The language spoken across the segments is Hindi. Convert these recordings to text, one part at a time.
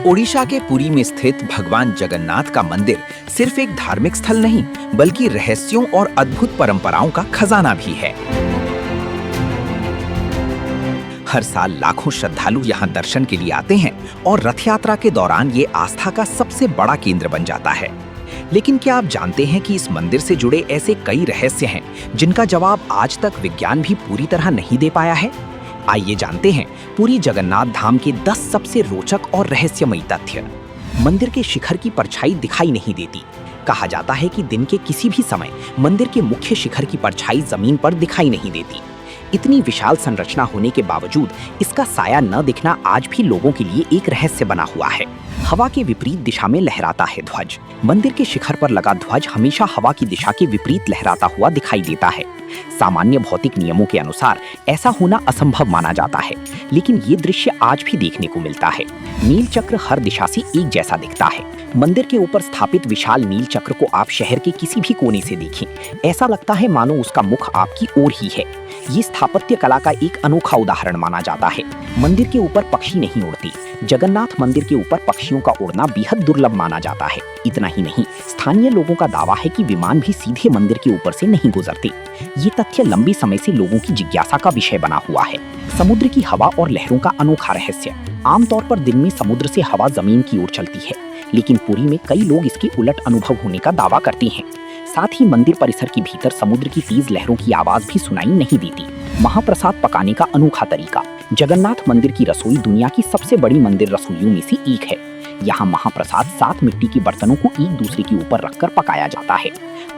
ओडिशा के पुरी में स्थित भगवान जगन्नाथ का मंदिर सिर्फ एक धार्मिक स्थल नहीं, बल्कि रहस्यों और अद्भुत परंपराओं का खजाना भी है। हर साल लाखों श्रद्धालु यहाँ दर्शन के लिए आते हैं और रथ यात्रा के दौरान ये आस्था का सबसे बड़ा केंद्र बन जाता है। लेकिन क्या आप जानते हैं कि इस मंदिर से जुड़े ऐसे कई रहस्य हैं जिनका जवाब आज तक विज्ञान भी पूरी तरह नहीं दे पाया है? आइए जानते हैं पुरी जगन्नाथ धाम के 10 सबसे रोचक और रहस्यमयी तथ्य। मंदिर के शिखर की परछाई दिखाई नहीं देती। कहा जाता है कि दिन के किसी भी समय मंदिर के मुख्य शिखर की परछाई जमीन पर दिखाई नहीं देती। इतनी विशाल संरचना होने के बावजूद इसका साया न दिखना आज भी लोगों के लिए एक रहस्य बना हुआ है। हवा के विपरीत दिशा में लहराता है ध्वज। मंदिर के शिखर पर लगा ध्वज हमेशा हवा की दिशा के विपरीत लहराता हुआ दिखाई देता है। सामान्य भौतिक नियमों के अनुसार ऐसा होना असंभव माना जाता है, लेकिन ये दृश्य आज भी देखने को मिलता है। नील चक्र हर दिशा से एक जैसा दिखता है। मंदिर के ऊपर स्थापित विशाल नील चक्र को आप शहर के किसी भी कोने से देखें, ऐसा लगता है मानो उसका मुख आपकी ओर ही है। ये स्थापत्य कला का एक अनोखा उदाहरण माना जाता है। मंदिर के ऊपर पक्षी नहीं उड़ते। जगन्नाथ मंदिर के ऊपर पक्षियों का उड़ना बेहद दुर्लभ माना जाता है। इतना ही नहीं, स्थानीय लोगों का दावा है कि विमान भी सीधे मंदिर के ऊपर से नहीं गुजरते। ये तथ्य लंबे समय से लोगों की जिज्ञासा का विषय बना हुआ है। समुद्र की हवा और लहरों का अनोखा रहस्य। आमतौर पर दिन में समुद्र से हवा जमीन की ओर चलती है, लेकिन पुरी में कई लोग इसके उलट अनुभव होने का दावा करते हैं। साथ ही मंदिर परिसर के भीतर समुद्र की तेज लहरों की आवाज भी सुनाई नहीं देती। महाप्रसाद पकाने का अनोखा तरीका। जगन्नाथ मंदिर की रसोई दुनिया की सबसे बड़ी मंदिर रसोइयों में से एक है। यहाँ महाप्रसाद 7 मिट्टी के बर्तनों को एक दूसरे के ऊपर रखकर पकाया जाता है।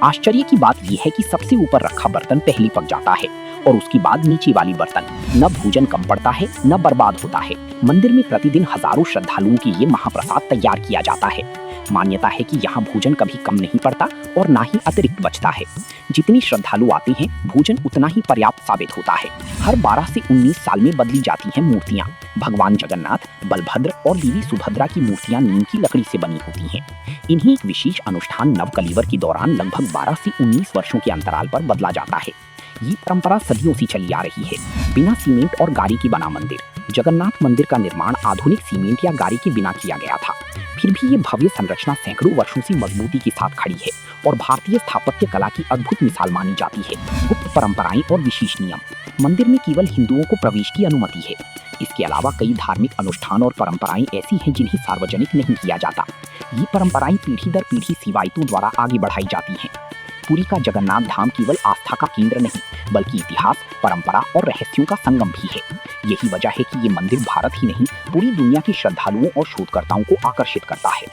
आश्चर्य की बात यह है कि सबसे ऊपर रखा बर्तन पहले पक जाता है और उसके बाद नीचे वाली बर्तन। न भोजन कम पड़ता है, न बर्बाद होता है। मंदिर में प्रतिदिन हजारों श्रद्धालुओं के लिए महाप्रसाद तैयार किया जाता है। मान्यता है कि यहाँ भोजन कभी कम नहीं पड़ता और ना ही अतिरिक्त बचता है। जितनी श्रद्धालु आते हैं, भोजन उतना ही पर्याप्त साबित होता है। हर 12 से 19 साल में बदली जाती हैं मूर्तियाँ। भगवान जगन्नाथ, बलभद्र और देवी सुभद्रा की मूर्तियाँ नीम की लकड़ी से बनी होती हैं। इन्हें एक विशेष अनुष्ठान नवकलेवर के दौरान लगभग 12 से 19 वर्षों के अंतराल पर बदला जाता है। ये परंपरा सदियों से चली आ रही है। बिना सीमेंट और गारी के बना मंदिर। जगन्नाथ मंदिर का निर्माण आधुनिक सीमेंट या गारी के बिना किया गया था। फिर भी ये भव्य संरचना सैकड़ों वर्षों से मजबूती के साथ खड़ी है और भारतीय स्थापत्य कला की अद्भुत मिसाल मानी जाती है। गुप्त परंपराएं और विशेष नियम। मंदिर में केवल हिंदुओं को प्रवेश की अनुमति है। इसके अलावा कई धार्मिक अनुष्ठान और परंपराएं ऐसी हैं जिन्हें सार्वजनिक नहीं किया जाता। ये परंपराएं पीढ़ी दर पीढ़ी सेवायतों द्वारा आगे बढ़ाई जाती हैं। पुरी का जगन्नाथ धाम केवल आस्था का केंद्र नहीं, बल्कि इतिहास, परंपरा और रहस्यों का संगम भी है। यही वजह है कि ये मंदिर भारत ही नहीं, पूरी दुनिया के श्रद्धालुओं और शोधकर्ताओं को आकर्षित करता है।